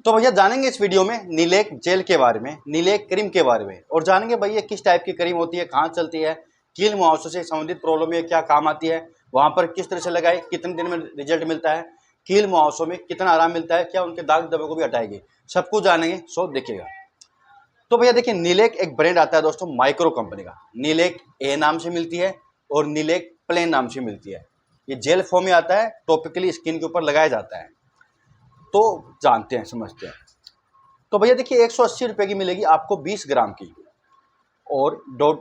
तो भैया जानेंगे इस वीडियो में नीलेक जेल के बारे में, नीलेक क्रीम के बारे में, और जानेंगे भैया किस टाइप की क्रीम होती है, कहाँ चलती है, कील मुहावसों से संबंधित प्रॉब्लम में क्या काम आती है, वहाँ पर किस तरह से लगाए, कितने दिन में रिजल्ट मिलता है, कील मुहावसों में कितना आराम मिलता है, क्या उनके दाग धब्बे को भी हटाएगी, सब कुछ जानेंगे। सो देखिएगा। तो भैया देखिए, नीलेक एक ब्रांड आता है दोस्तों माइक्रो कंपनी का। नीलेक ए नाम से मिलती है और नीलेक प्लेन नाम से मिलती है। ये जेल फॉर्म में आता है, टॉपिकली स्किन के ऊपर लगाया जाता है। तो जानते हैं, समझते हैं। तो भैया देखिए, 180 रुपये की मिलेगी आपको 20 ग्राम की। और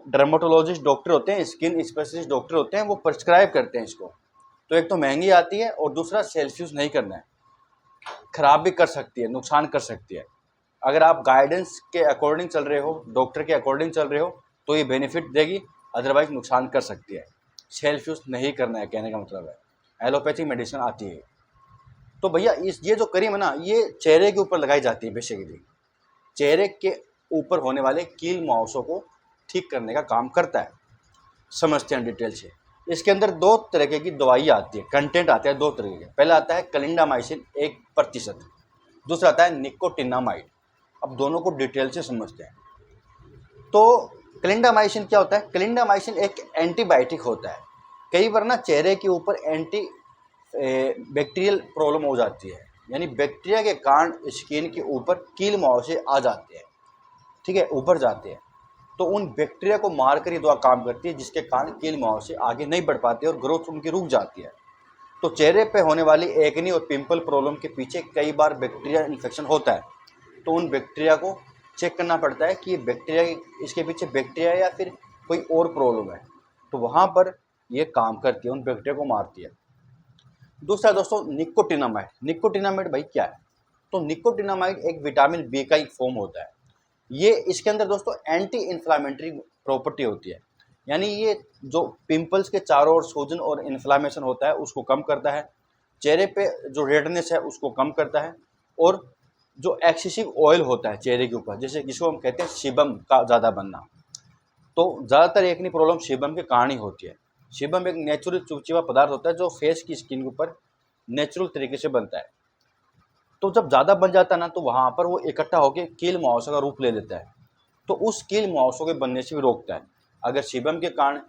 डर्मेटोलॉजिस्ट डॉक्टर होते हैं, स्किन स्पेशलिस्ट डॉक्टर होते हैं, वो प्रिस्क्राइब करते हैं इसको। तो एक तो महंगी आती है और दूसरा सेल्फ यूज़ नहीं करना है, ख़राब भी कर सकती है, नुकसान कर सकती है। अगर आप गाइडेंस के अकॉर्डिंग चल रहे हो, डॉक्टर के अकॉर्डिंग चल रहे हो, तो ये बेनिफिट देगी, अदरवाइज नुकसान कर सकती है। सेल्फ यूज़ नहीं करना है, कहने का मतलब है। एलोपैथिक मेडिसिन आती है। तो भैया ये जो क्रीम है ना, ये चेहरे के ऊपर लगाई जाती है बेसिकली। चेहरे के ऊपर होने वाले कील मुहावसों को ठीक करने का काम करता है। समझते हैं डिटेल से। इसके अंदर दो तरह की दवाई आती है, कंटेंट आते हैं दो तरह के। पहला आता है क्लिंडामाइसिन 1%, दूसरा आता है निकोटिनामाइड। अब दोनों को डिटेल से समझते हैं। तो क्लिंडामाइसिन क्या होता है? क्लिंडामाइसिन एक एंटीबायोटिक होता है। कई बार ना चेहरे के ऊपर बैक्टीरियल प्रॉब्लम हो जाती है, यानी बैक्टीरिया के कारण स्किन के ऊपर कील मुहावसे आ जाते हैं, ठीक है, ऊपर जाते हैं। तो उन बैक्टीरिया को मारकर ये दवा काम करती है, जिसके कारण कील मुहावसे आगे नहीं बढ़ पाते और ग्रोथ उनकी रुक जाती है। तो चेहरे पे होने वाली एक्ने और पिंपल प्रॉब्लम के पीछे कई बार बैक्टीरिया इन्फेक्शन होता है। तो उन बैक्टीरिया को चेक करना पड़ता है कि ये बैक्टीरिया, इसके पीछे बैक्टीरिया या फिर कोई और प्रॉब्लम है। तो वहाँ पर ये काम करती है, उन बैक्टीरिया को मारती है। दूसरा दोस्तों निकोटिनामाइड। निकोटिनामाइड भाई क्या है? तो निकोटिनामाइड एक विटामिन बी का एक फॉर्म होता है। ये इसके अंदर दोस्तों एंटी इन्फ्लामेटरी प्रॉपर्टी होती है, यानी ये जो पिंपल्स के चारों ओर सूजन और इन्फ्लामेशन होता है उसको कम करता है। चेहरे पे जो रेडनेस है उसको कम करता है। और जो एक्सेसिव ऑयल होता है चेहरे के ऊपर, जैसे जिसको हम कहते हैं सीबम का ज़्यादा बनना, तो ज़्यादातर एक्ने प्रॉब्लम सीबम के कारण ही होती है। सीबम एक नेचुरल चिपचिपा पदार्थ होता है जो फेस की स्किन के ऊपर नेचुरल तरीके से बनता है। तो जब ज़्यादा बन जाता है ना, तो वहाँ पर वो इकट्ठा होकर कील मुहावसों का रूप ले लेता है। तो उस कील मुहावसों के बनने से भी रोकता है। अगर सीबम के कारण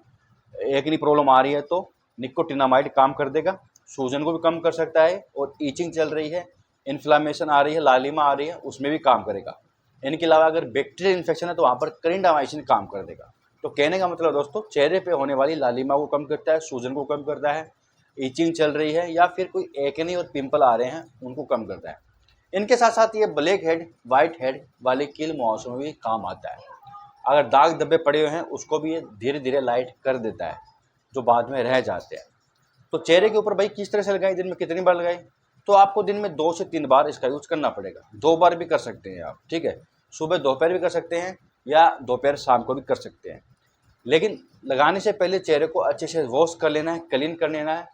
एक्ने प्रॉब्लम आ रही है तो निकोटिनामाइड काम कर देगा, सूजन को भी कम कर सकता है, और ईचिंग चल रही है, इन्फ्लामेशन आ रही है, लालिमा आ रही है, उसमें भी काम करेगा। इनके अलावा अगर बैक्टीरियल इन्फेक्शन है तो वहाँ पर क्लिंडामाइसिन काम कर देगा। तो कहने का मतलब दोस्तों, चेहरे पे होने वाली लालिमा को कम करता है, सूजन को कम करता है, ईचिंग चल रही है या फिर कोई एक्ने और पिंपल आ रहे हैं उनको कम करता है। इनके साथ साथ ये ब्लैक हेड, वाइट हेड वाले कील मुहावसों में भी काम आता है। अगर दाग धब्बे पड़े हुए हैं उसको भी ये धीरे धीरे लाइट कर देता है, जो बाद में रह जाते हैं। तो चेहरे के ऊपर भाई किस तरह से लगाएं, दिन में कितनी बार लगाएं? तो आपको दिन में 2 से 3 बार इसका यूज़ करना पड़ेगा। 2 बार भी कर सकते हैं आप, ठीक है, सुबह दोपहर भी कर सकते हैं या दोपहर शाम को भी कर सकते हैं। लेकिन लगाने से पहले चेहरे को अच्छे से वॉश कर लेना है, क्लीन कर लेना है,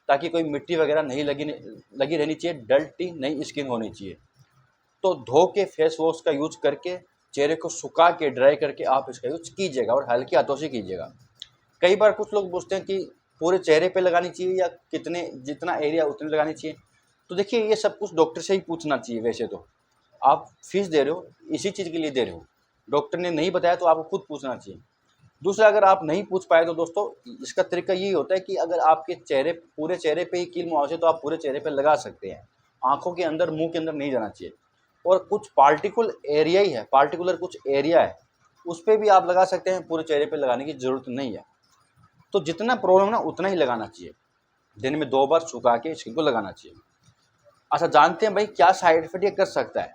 ताकि कोई मिट्टी वगैरह नहीं लगी रहनी चाहिए, डर्टी नई स्किन होनी चाहिए। तो धो के फेस वॉश का यूज करके चेहरे को सुखा के ड्राई करके आप इसका यूज कीजिएगा, और हल्के हाथों से कीजिएगा। कई बार कुछ लोग पूछते हैं कि पूरे चेहरे पे लगानी चाहिए या जितना एरिया उतनी लगानी चाहिए। तो देखिए, ये सब कुछ डॉक्टर से ही पूछना चाहिए। वैसे तो आप फीस दे रहे हो, इसी चीज़ के लिए दे रहे हो, डॉक्टर ने नहीं बताया तो आपको खुद पूछना चाहिए। दूसरा, अगर आप नहीं पूछ पाए तो दोस्तों इसका तरीका यही होता है कि अगर आपके पूरे चेहरे पे ही कील मुहावसे, तो आप पूरे चेहरे पे लगा सकते हैं। आंखों के अंदर, मुंह के अंदर नहीं जाना चाहिए। और कुछ पार्टिकुलर कुछ एरिया है, उस पर भी आप लगा सकते हैं, पूरे चेहरे पे लगाने की ज़रूरत नहीं है। तो जितना प्रॉब्लम ना उतना ही लगाना चाहिए, दिन में 2 बार सुखा के स्किन को लगाना चाहिए। अच्छा, जानते हैं भाई क्या साइड इफेक्ट ये कर सकता है?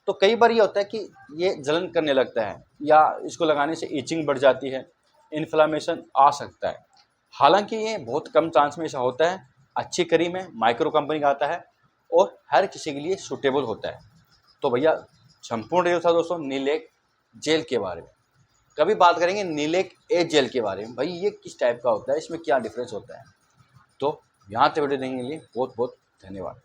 तो कई बार ये होता है कि ये जलन करने लगता है, या इसको लगाने से ईचिंग बढ़ जाती है, इन्फ्लामेशन आ सकता है। हालांकि ये बहुत कम चांस में ऐसा होता है। अच्छी क्रीम है, माइक्रो कंपनी का आता है और हर किसी के लिए सूटेबल होता है। तो भैया संपूर्ण रिव्यू था दोस्तों नीलेक जेल के बारे में। कभी बात करेंगे नीलेक ए जेल के बारे में, भाई ये किस टाइप का होता है, इसमें क्या डिफरेंस होता है। तो यहाँ तक वीडियो देखने के लिए बहुत बहुत धन्यवाद।